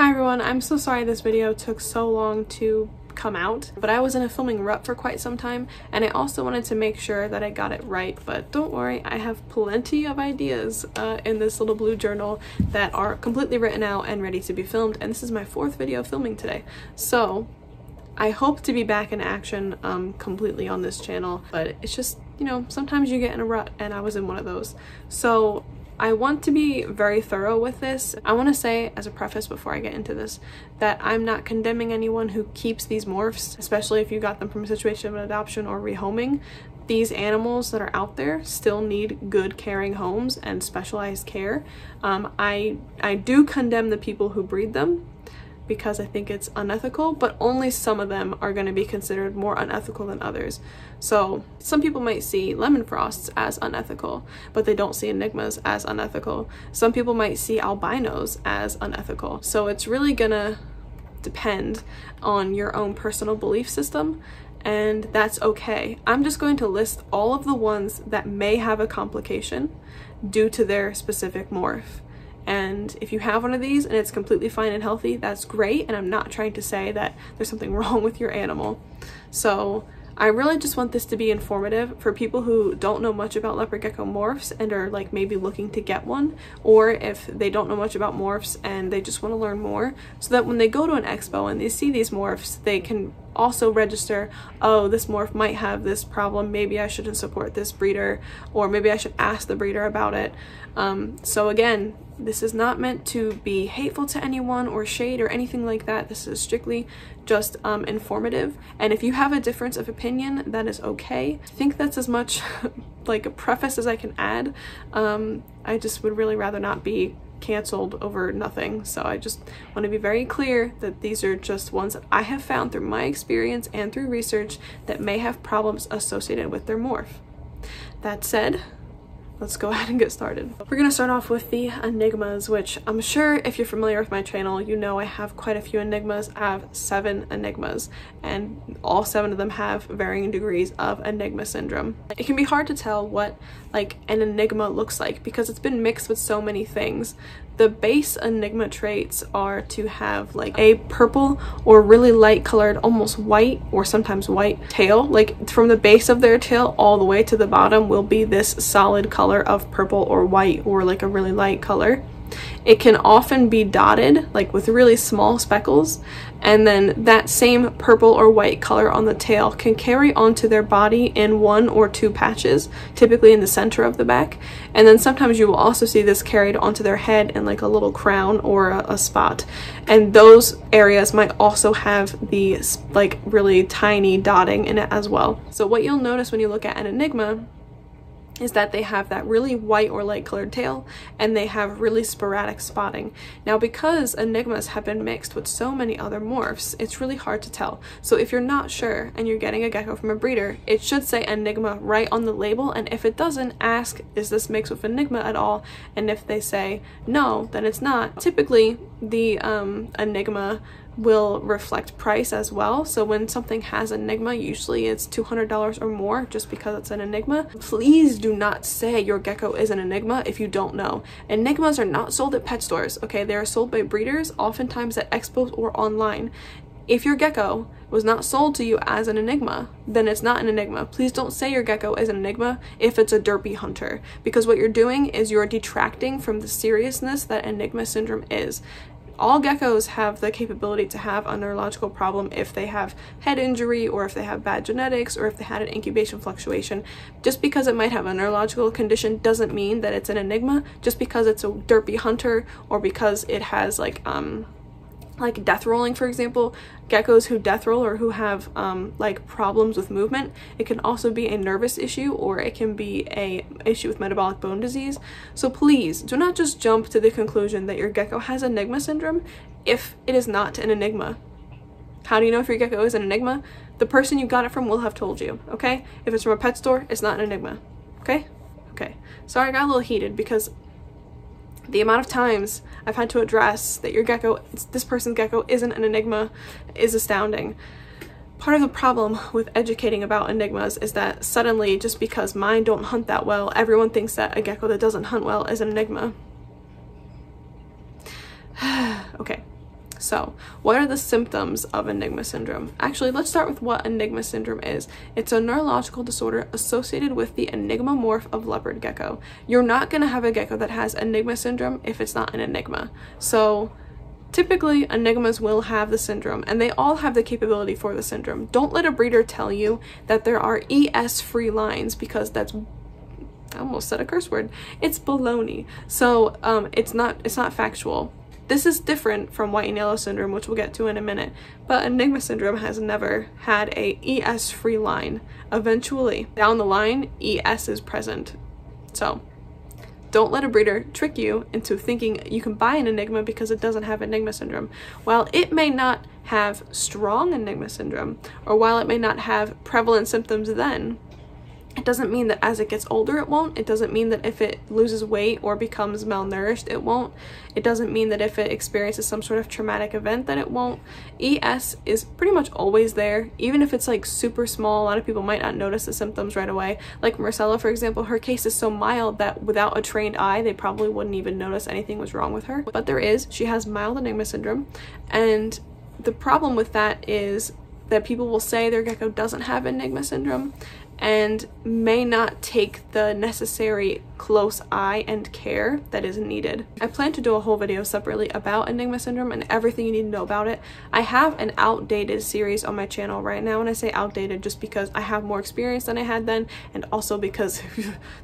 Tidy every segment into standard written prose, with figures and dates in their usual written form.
Hi everyone, I'm so sorry this video took so long to come out, but I was in a filming rut for quite some time, and I also wanted to make sure that I got it right. But don't worry, I have plenty of ideas in this little blue journal that are completely written out and ready to be filmed, and this is my 4th video filming today. So I hope to be back in action completely on this channel, but it's just, you know, sometimes you get in a rut, and I was in one of those. So I want to be very thorough with this. I want to say as a preface before I get into this that I'm not condemning anyone who keeps these morphs, especially if you got them from a situation of adoption or rehoming. These animals that are out there still need good caring homes and specialized care. I do condemn the people who breed them, because I think it's unethical, but only some of them are going to be considered more unethical than others. So some people might see lemon frosts as unethical, but they don't see enigmas as unethical. Some people might see albinos as unethical. So it's really gonna depend on your own personal belief system, and that's okay. I'm just going to list all of the ones that may have a complication due to their specific morph. And if you have one of these and it's completely fine and healthy, that's great, and I'm not trying to say that there's something wrong with your animal. So I really just want this to be informative for people who don't know much about leopard gecko morphs and are like maybe looking to get one, or if they don't know much about morphs and they just want to learn more, so that when they go to an expo and they see these morphs, they can also register, oh, this morph might have this problem, maybe I shouldn't support this breeder, or maybe I should ask the breeder about it. So again, this is not meant to be hateful to anyone or shade or anything like that. This is strictly just informative, and if you have a difference of opinion, that is okay. I think that's as much like a preface as I can add. I just would really rather not be canceled over nothing, so I just want to be very clear that these are just ones that I have found through my experience and through research that may have problems associated with their morph. That said, let's go ahead and get started. We're gonna start off with the enigmas, which I'm sure if you're familiar with my channel, you know I have quite a few enigmas. I have 7 enigmas, and all 7 of them have varying degrees of enigma syndrome. It can be hard to tell what like an enigma looks like because it's been mixed with so many things. The base enigma traits are to have like a purple or really light colored, almost white or sometimes white tail. Like from the base of their tail all the way to the bottom will be this solid color of purple or white or like a really light color. It can often be dotted, like with really small speckles, and then that same purple or white color on the tail can carry onto their body in 1 or 2 patches, typically in the center of the back. And then sometimes you will also see this carried onto their head in like a little crown or a spot. And those areas might also have the like really tiny dotting in it as well. So what you'll notice when you look at an enigma is that they have that really white or light colored tail, and they have really sporadic spotting. Now, because enigmas have been mixed with so many other morphs, it's really hard to tell. So if you're not sure and you're getting a gecko from a breeder, it should say enigma right on the label, and if it doesn't, ask, is this mixed with enigma at all? And if they say no, then it's not. Typically the enigma will reflect price as well. So when something has enigma, usually it's $200 or more just because it's an enigma. Please do not say your gecko is an enigma if you don't know. Enigmas are not sold at pet stores, okay? They are sold by breeders, oftentimes at expos or online. If your gecko was not sold to you as an enigma, then it's not an enigma. Please don't say your gecko is an enigma if it's a derpy hunter, because what you're doing is you're detracting from the seriousness that enigma syndrome is. All geckos have the capability to have a neurological problem if they have head injury, or if they have bad genetics, or if they had an incubation fluctuation. Just because it might have a neurological condition doesn't mean that it's an enigma. Just because it's a derpy hunter, or because it has like death rolling, for example, geckos who death roll or who have like problems with movement, it can also be a nervous issue, or it can be a issue with metabolic bone disease. So please do not just jump to the conclusion that your gecko has enigma syndrome if it is not an enigma. How do you know if your gecko is an enigma? The person you got it from will have told you, okay? If it's from a pet store, it's not an enigma, okay? Okay. Sorry, I got a little heated because the amount of times I've had to address that your gecko, this person's gecko, isn't an enigma is astounding. Part of the problem with educating about enigmas is that suddenly, just because mine don't hunt that well, everyone thinks that a gecko that doesn't hunt well is an enigma. Okay, So, what are the symptoms of Enigma syndrome? Actually, let's start with what Enigma syndrome is. It's a neurological disorder associated with the Enigma morph of leopard gecko. You're not going to have a gecko that has Enigma syndrome if it's not an Enigma. So, typically, Enigmas will have the syndrome, and they all have the capability for the syndrome. Don't let a breeder tell you that there are ES-free lines, because that's, I almost said a curse word. It's baloney. So, it's not factual. This is different from white and yellow syndrome, which we'll get to in a minute, but Enigma syndrome has never had a ES-free line. Eventually, down the line, ES is present. So, don't let a breeder trick you into thinking you can buy an Enigma because it doesn't have Enigma syndrome. While it may not have strong Enigma syndrome, or while it may not have prevalent symptoms then, it doesn't mean that as it gets older it won't. It doesn't mean that if it loses weight or becomes malnourished it won't. It doesn't mean that if it experiences some sort of traumatic event that it won't. ES is pretty much always there, even if it's like super small. A lot of people might not notice the symptoms right away. Like Marcella, for example, her case is so mild that without a trained eye they probably wouldn't even notice anything was wrong with her. But she has mild Enigma syndrome, and the problem with that is that people will say their gecko doesn't have Enigma syndrome and may not take the necessary close eye and care that is needed. I plan to do a whole video separately about Enigma syndrome and everything you need to know about it. I have an outdated series on my channel right now, and I say outdated just because I have more experience than I had then, and also because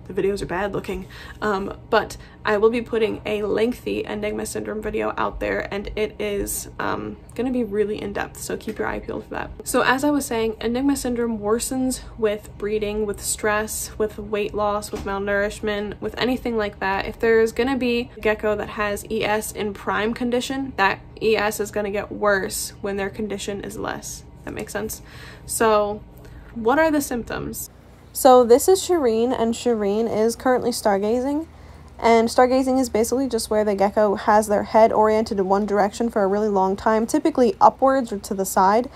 the videos are bad looking. But I will be putting a lengthy Enigma syndrome video out there, and it is gonna be really in-depth, so keep your eye peeled for that. So as I was saying, Enigma syndrome worsens with breeding, with stress, with weight loss, with malnourishment, with anything like that. If there's gonna be a gecko that has ES in prime condition, that ES is gonna get worse when their condition is less. That makes sense? So what are the symptoms? So this is Shireen, and Shireen is currently stargazing. And stargazing is basically just where the gecko has their head oriented in one direction for a really long time, typically upwards or to the side,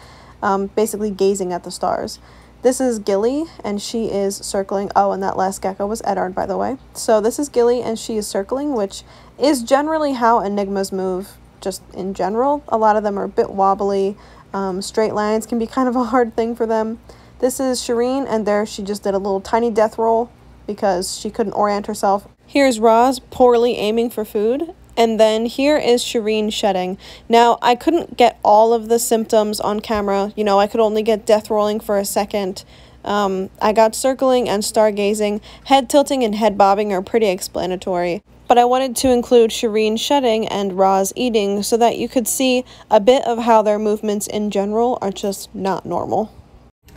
basically gazing at the stars. This is Gilly, and she is circling. Oh, and that last gecko was Edard, by the way. So this is Gilly, and she is circling, which is generally how Enigmas move, just in general. A lot of them are a bit wobbly. Straight lines can be kind of a hard thing for them. This is Shireen, and there she just did a little tiny death roll because she couldn't orient herself. Here's Roz poorly aiming for food. And then here is Shireen shedding. Now, I couldn't get all of the symptoms on camera. You know, I could only get death rolling for a second. I got circling and stargazing. Head tilting and head bobbing are pretty explanatory. But I wanted to include Shireen shedding and Roz eating so that you could see a bit of how their movements in general are just not normal.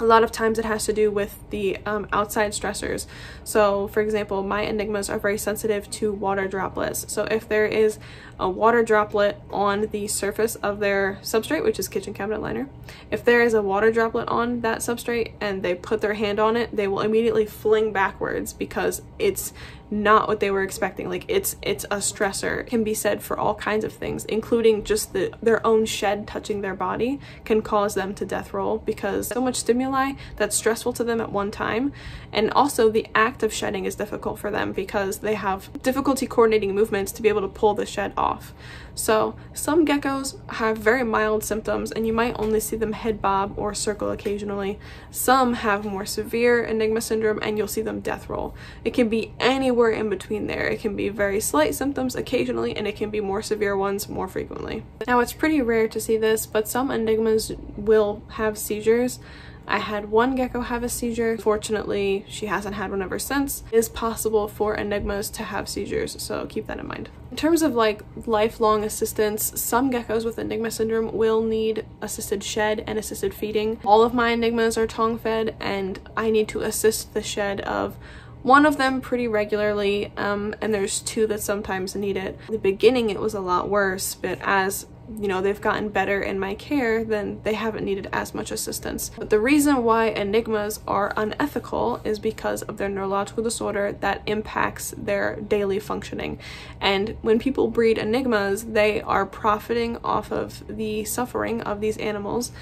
A lot of times it has to do with the outside stressors. So, for example, my Enigmas are very sensitive to water droplets. So if there is a water droplet on the surface of their substrate, which is kitchen cabinet liner, if there is a water droplet on that substrate and they put their hand on it, they will immediately fling backwards because it's not what they were expecting. Like it's a stressor. It can be said for all kinds of things, including just their own shed touching their body can cause them to death roll because so much stimuli that's stressful to them at one time. And also the act of shedding is difficult for them because they have difficulty coordinating movements to be able to pull the shed off. So some geckos have very mild symptoms and you might only see them head bob or circle occasionally. Some have more severe Enigma syndrome and you'll see them death roll. It can be anywhere in between there. It can be very slight symptoms occasionally, and it can be more severe ones more frequently. Now, it's pretty rare to see this, but some Enigmas will have seizures. I had one gecko have a seizure. Fortunately, she hasn't had one ever since. It is possible for Enigmas to have seizures, so keep that in mind. In terms of like lifelong assistance, some geckos with Enigma syndrome will need assisted shed and assisted feeding. All of my Enigmas are tongue fed, and I need to assist the shed of one of them pretty regularly, and there's two that sometimes need it. In the beginning it was a lot worse, but as you know, they've gotten better in my care, then they haven't needed as much assistance. But the reason why Enigmas are unethical is because of their neurological disorder that impacts their daily functioning. And when people breed Enigmas, they are profiting off of the suffering of these animals.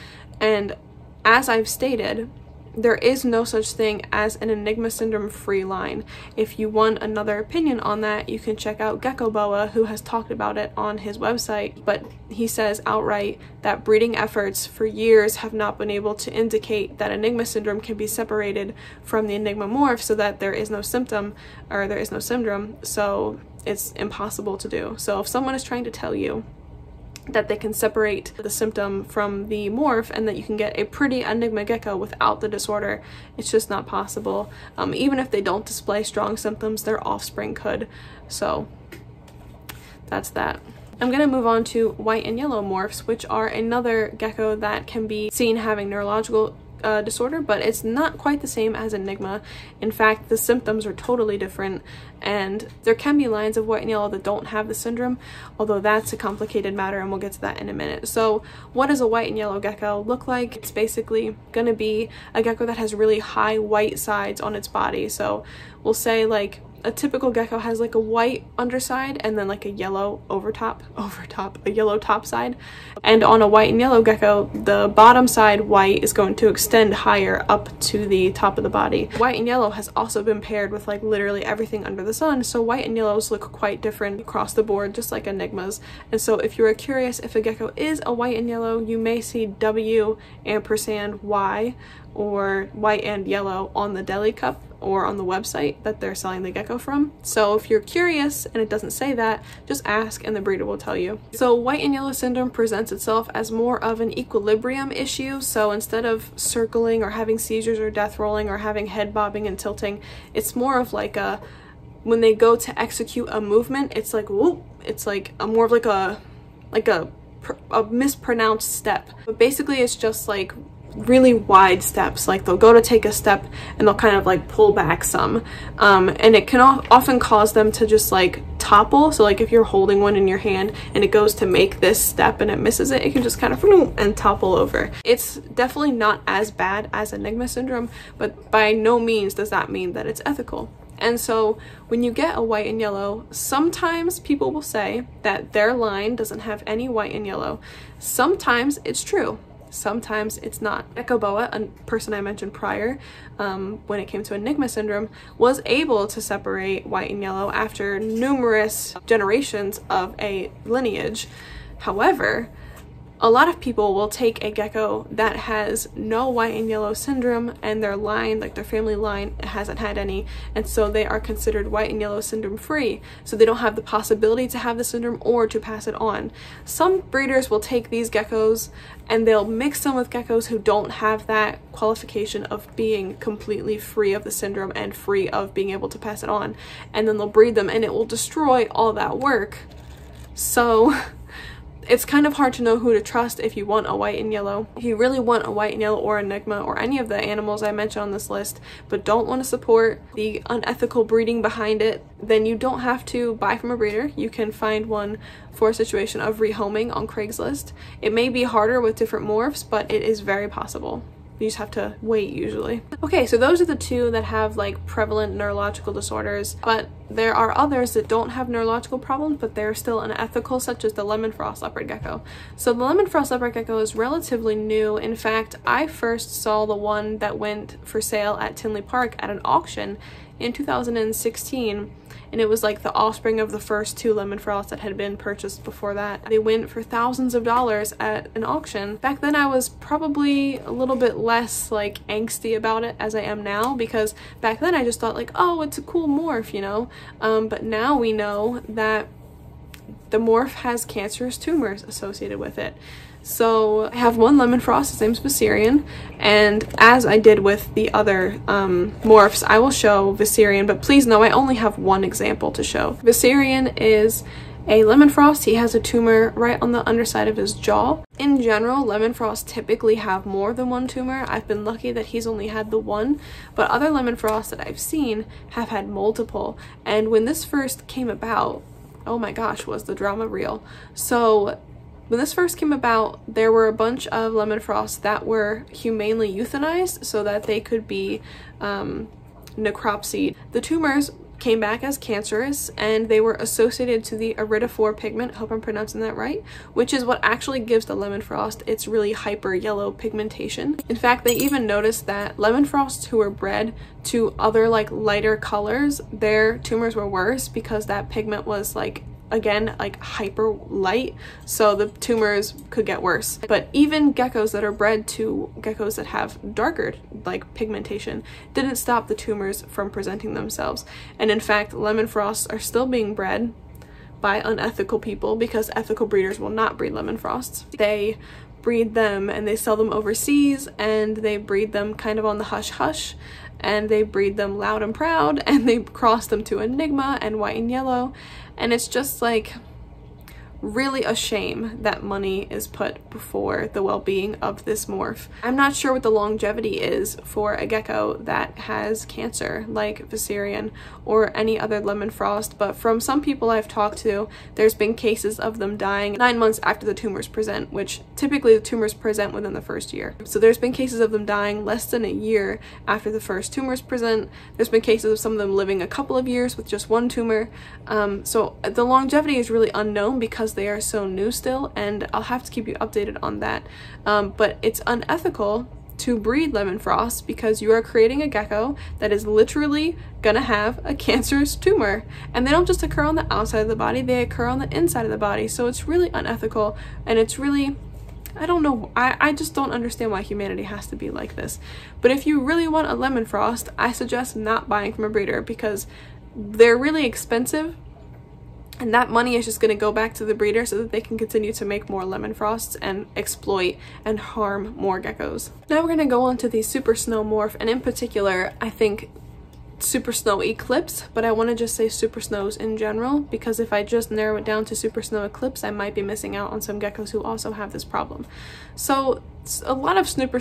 And as I've stated, there is no such thing as an Enigma syndrome free line. If you want another opinion on that, you can check out Gecko Boa, who has talked about it on his website, but he says outright that breeding efforts for years have not been able to indicate that Enigma syndrome can be separated from the Enigma morph so that there is no symptom, or there is no syndrome, so it's impossible to do. So if someone is trying to tell you that they can separate the symptom from the morph and that you can get a pretty Enigma gecko without the disorder, it's just not possible. Even if they don't display strong symptoms, their offspring could. So that's that. I'm gonna move on to white and yellow morphs, which are another gecko that can be seen having neurological disorder, but it's not quite the same as Enigma. In fact, the symptoms are totally different, and there can be lines of white and yellow that don't have the syndrome, although that's a complicated matter, and we'll get to that in a minute. So what does a white and yellow gecko look like? It's basically going to be a gecko that has really high white sides on its body. So we'll say like a typical gecko has like a white underside and then like a yellow a yellow top side. And on a white and yellow gecko, the bottom side white is going to extend higher up to the top of the body. White and yellow has also been paired with like literally everything under the sun, so white and yellows look quite different across the board, just like Enigmas. And so if you are curious if a gecko is a white and yellow, you may see W&Y or white and yellow on the deli cup or on the website that they're selling the gecko from. So if you're curious and it doesn't say that, just ask and the breeder will tell you. So white and yellow syndrome presents itself as more of an equilibrium issue. So instead of circling or having seizures or death rolling or having head bobbing and tilting, it's more of like a, when they go to execute a movement, it's like whoop, it's like a more of like a mispronounced step. But basically it's just like really wide steps. Like they'll go to take a step and they'll kind of like pull back some, and it can often cause them to just like topple. So like if you're holding one in your hand and it goes to make this step and it misses it, it can just kind of and topple over. It's definitely not as bad as Enigma syndrome, but by no means does that mean that it's ethical. And so when you get a white and yellow, sometimes people will say that their line doesn't have any white and yellow. Sometimes it's true. Sometimes it's not. Gecko Boa, a person I mentioned prior, when it came to Enigma syndrome, was able to separate white and yellow after numerous generations of a lineage. However, a lot of people will take a gecko that has no white and yellow syndrome and their line, like their family line, hasn't had any, and so they are considered white and yellow syndrome free, so they don't have the possibility to have the syndrome or to pass it on. Some breeders will take these geckos and they'll mix them with geckos who don't have that qualification of being completely free of the syndrome and free of being able to pass it on, and then they'll breed them and it will destroy all that work. So it's kind of hard to know who to trust if you want a white and yellow. If you really want a white and yellow or Enigma or any of the animals I mentioned on this list, but don't want to support the unethical breeding behind it, then you don't have to buy from a breeder. You can find one for a situation of rehoming on Craigslist. It may be harder with different morphs, but it is very possible. You just have to wait usually. Okay, so those are the two that have like prevalent neurological disorders, but there are others that don't have neurological problems, but they're still unethical, such as the lemon frost leopard gecko. So the lemon frost leopard gecko is relatively new. In fact, I first saw the one that went for sale at Tinley Park at an auction in 2016. And it was like the offspring of the first two lemon frosts that had been purchased before that. They went for thousands of dollars at an auction. Back then I was probably a little bit less like angsty about it as I am now, because back then I just thought like, oh, it's a cool morph, you know? But now we know that the morph has cancerous tumors associated with it. So I have one lemon frost, his name's Viserion, and as I did with the other morphs, I will show Viserion, but please know I only have one example to show. Viserion is a lemon frost. He has a tumor right on the underside of his jaw. In general, lemon frosts typically have more than one tumor. I've been lucky that he's only had the one, but other lemon frosts that I've seen have had multiple. And when this first came about, oh my gosh, was the drama real. So when this first came about, there were a bunch of lemon frosts that were humanely euthanized so that they could be necropsied. The tumors came back as cancerous, and they were associated to the iridophore pigment, I hope I'm pronouncing that right, which is what actually gives the lemon frost its really hyper yellow pigmentation. In fact, they even noticed that lemon frosts who were bred to other like lighter colors, their tumors were worse because that pigment was like, again, like hyper light, so the tumors could get worse. But even geckos that are bred to geckos that have darker like pigmentation didn't stop the tumors from presenting themselves. And in fact, lemon frosts are still being bred by unethical people because ethical breeders will not breed lemon frosts. They breed them and they sell them overseas, and they breed them kind of on the hush hush, and they breed them loud and proud, and they cross them to Enigma and white and yellow. And it's just like really a shame that money is put before the well-being of this morph. I'm not sure what the longevity is for a gecko that has cancer like Viserion or any other lemon frost, but from some people I've talked to, there's been cases of them dying 9 months after the tumors present, which typically the tumors present within the first year. So there's been cases of them dying less than a year after the first tumors present. There's been cases of some of them living a couple of years with just one tumor. So the longevity is really unknown because they are so new still, and I'll have to keep you updated on that. But it's unethical to breed lemon frost because you are creating a gecko that is literally gonna have a cancerous tumor, and they don't just occur on the outside of the body, they occur on the inside of the body. So it's really unethical, and it's really, I don't know, I just don't understand why humanity has to be like this. But if you really want a lemon frost, I suggest not buying from a breeder because they're really expensive, and that money is just going to go back to the breeder so that they can continue to make more lemon frosts and exploit and harm more geckos. Now we're going to go on to the Super Snow morph, and in particular, I think Super Snow Eclipse, but I want to just say Super Snows in general, because if I just narrow it down to Super Snow Eclipse, I might be missing out on some geckos who also have this problem. So a lot of Super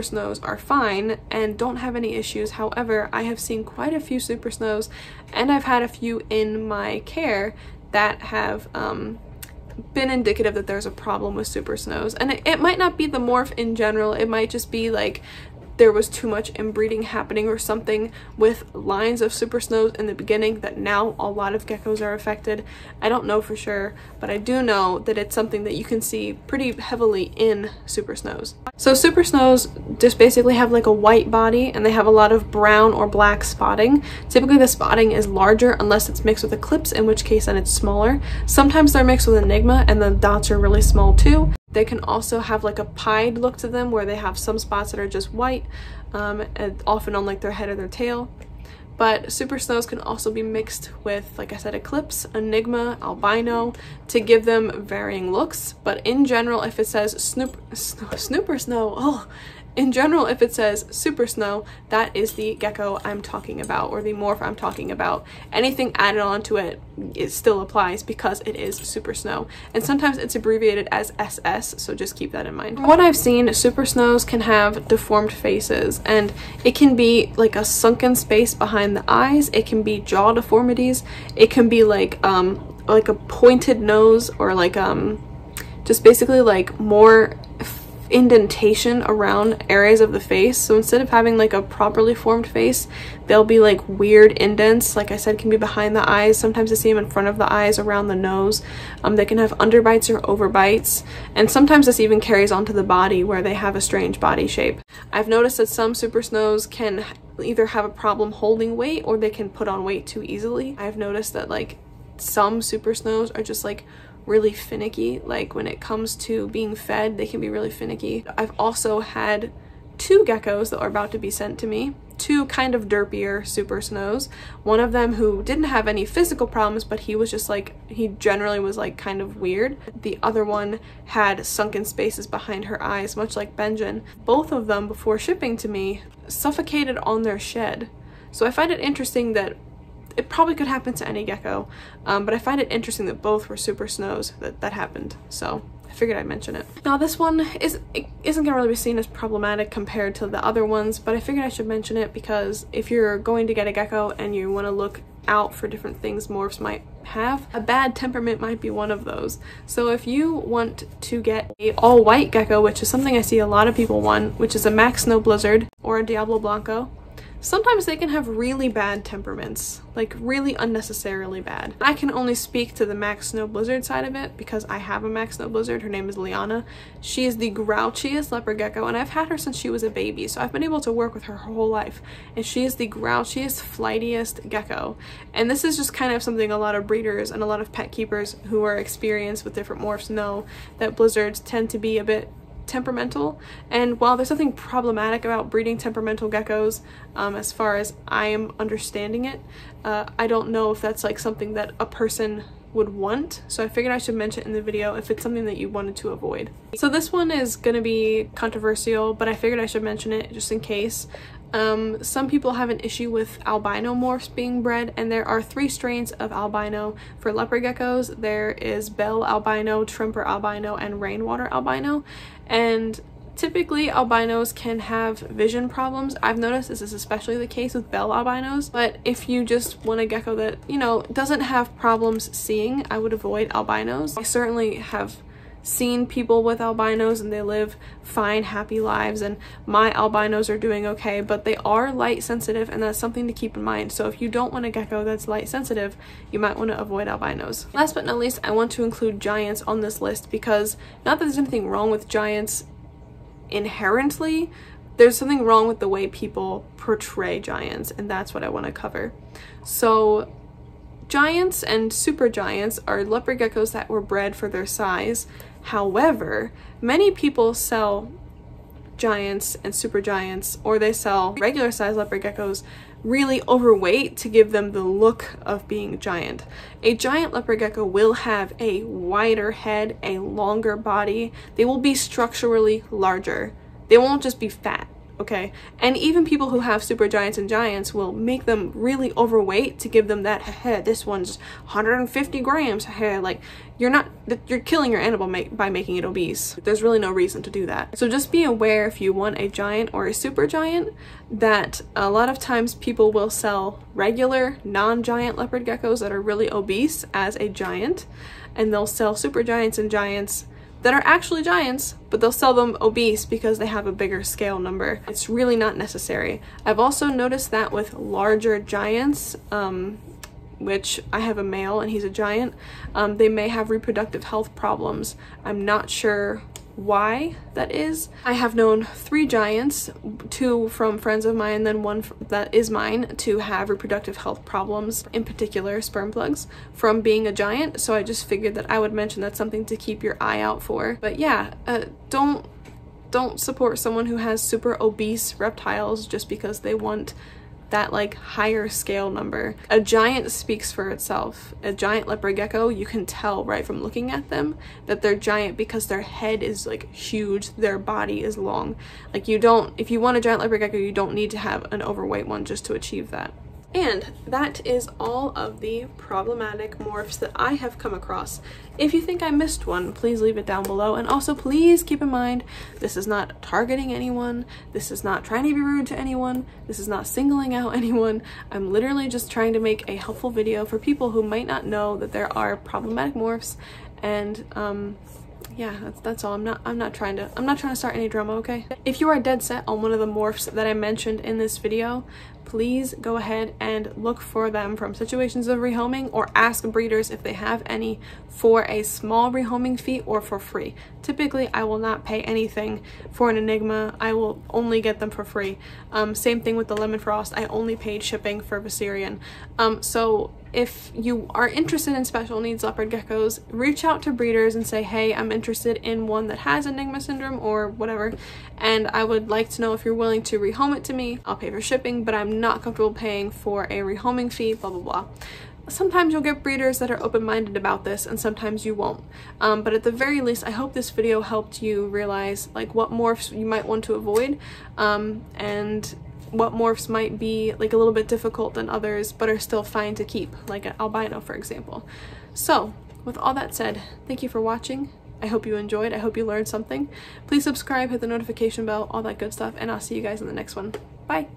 Snows are fine and don't have any issues. However, I have seen quite a few Super Snows, and I've had a few in my care that have been indicative that there's a problem with Super Snows. And it might not be the morph in general, it might just be like there was too much inbreeding happening or something with lines of Super Snows in the beginning that now a lot of geckos are affected. I don't know for sure, but I do know that it's something that you can see pretty heavily in Super Snows. So Super Snows just basically have like a white body, and they have a lot of brown or black spotting. Typically the spotting is larger unless it's mixed with Eclipse, in which case then it's smaller. Sometimes they're mixed with Enigma and the dots are really small too. They can also have like a pied look to them where they have some spots that are just white, and often on like their head or their tail. But Super Snows can also be mixed with, like I said, Eclipse, Enigma, Albino to give them varying looks. But in general, if it says Super Snow, in general, if it says Super Snow, that is the gecko I'm talking about, or the morph I'm talking about. Anything added onto it, it still applies because it is Super Snow. And sometimes it's abbreviated as SS, so just keep that in mind. From what I've seen, Super Snows can have deformed faces, and it can be like a sunken space behind the eyes, it can be jaw deformities, it can be like a pointed nose, or like just basically like more indentation around areas of the face. So instead of having like a properly formed face, there'll be like weird indents. Like I said, can be behind the eyes. Sometimes I see them in front of the eyes, around the nose. They can have underbites or overbites, and sometimes this even carries onto the body where they have a strange body shape. I've noticed that some Super Snows can either have a problem holding weight, or they can put on weight too easily. I've noticed that like some Super Snows are just like really finicky. Like when it comes to being fed, they can be really finicky. I've also had 2 geckos that are about to be sent to me, 2 kind of derpier Super Snows. One of them who didn't have any physical problems, but he was just like, he generally was like kind of weird. The other one had sunken spaces behind her eyes, much like Benjen. Both of them, before shipping to me, suffocated on their shed. So I find it interesting that it probably could happen to any gecko, but I find it interesting that both were Super Snows that happened, so I figured I'd mention it. Now this one isn't gonna really be seen as problematic compared to the other ones, but I figured I should mention it because if you're going to get a gecko and you want to look out for different things morphs might have, a bad temperament might be one of those. So if you want to get a all-white gecko, which is something I see a lot of people want, which is a Mack Snow Blizzard or a Diablo Blanco, sometimes they can have really bad temperaments, like really unnecessarily bad. I can only speak to the Mack Snow Blizzard side of it because I have a Mack Snow Blizzard. Her name is Liana. She is the grouchiest leopard gecko, and I've had her since she was a baby, so I've been able to work with her whole life. And she is the grouchiest, flightiest gecko. And this is just kind of something a lot of breeders and a lot of pet keepers who are experienced with different morphs know, that blizzards tend to be a bit temperamental. And while there's something problematic about breeding temperamental geckos, as far as I am understanding it, I don't know if that's like something that a person would want, so I figured I should mention it in the video if it's something that you wanted to avoid. So this one is gonna be controversial, but I figured I should mention it just in case. Some people have an issue with albino morphs being bred, and there are 3 strains of albino for leopard geckos. There is bell albino, trimper albino, and rainwater albino. And typically albinos can have vision problems. I've noticed this is especially the case with bell albinos, but if you just want a gecko that, you know, doesn't have problems seeing, I would avoid albinos. I certainly have seen people with albinos and they live fine, happy lives, and my albinos are doing okay, but they are light sensitive, and that's something to keep in mind. So if you don't want a gecko that's light sensitive, you might want to avoid albinos. Last but not least, I want to include giants on this list because not that there's anything wrong with giants inherently, there's something wrong with the way people portray giants, and that's what I want to cover. So giants and super giants are leopard geckos that were bred for their size. However, many people sell giants and super giants, or they sell regular size leopard geckos really overweight to give them the look of being giant. A giant leopard gecko will have a wider head, a longer body. They will be structurally larger. They won't just be fat. Okay, and even people who have super giants and giants will make them really overweight to give them that, hey, this one's 150 grams, hey, like you're killing your animal by making it obese. There's really no reason to do that. So just be aware if you want a giant or a super giant that a lot of times people will sell regular non-giant leopard geckos that are really obese as a giant, and they'll sell super giants and giants that are actually giants, but they'll sell them obese because they have a bigger scale number. It's really not necessary. I've also noticed that with larger giants, which I have a male and he's a giant, they may have reproductive health problems. I'm not sure why that is. I have known 3 giants, 2 from friends of mine, then 1 that is mine, to have reproductive health problems, in particular sperm plugs, from being a giant. So I just figured that I would mention that's something to keep your eye out for. But yeah, don't support someone who has super obese reptiles just because they want that like higher scale number. A giant speaks for itself. A giant leopard gecko, you can tell right from looking at them that they're giant because their head is like huge, their body is long. Like if you want a giant leopard gecko, you don't need to have an overweight one just to achieve that. And that is all of the problematic morphs that I have come across. If you think I missed one, please leave it down below. And also please keep in mind, this is not targeting anyone. This is not trying to be rude to anyone. This is not singling out anyone. I'm literally just trying to make a helpful video for people who might not know that there are problematic morphs. And yeah, that's all. I'm not trying to start any drama, okay? If you are dead set on one of the morphs that I mentioned in this video, please go ahead and look for them from situations of rehoming, or ask breeders if they have any for a small rehoming fee or for free. Typically, I will not pay anything for an Enigma. I will only get them for free. Same thing with the Lemon Frost. I only paid shipping for Viserion. So if you are interested in special needs leopard geckos, reach out to breeders and say, hey, I'm interested in one that has Enigma syndrome or whatever, and I would like to know if you're willing to rehome it to me. I'll pay for shipping, but I'm not comfortable paying for a rehoming fee, blah, blah, blah. Sometimes you'll get breeders that are open-minded about this, and sometimes you won't. But at the very least, I hope this video helped you realize like what morphs you might want to avoid, and what morphs might be like a little bit difficult than others but are still fine to keep, like an albino, for example. So with all that said, thank you for watching. I hope you enjoyed. I hope you learned something. Please subscribe, hit the notification bell, all that good stuff, and I'll see you guys in the next one. Bye!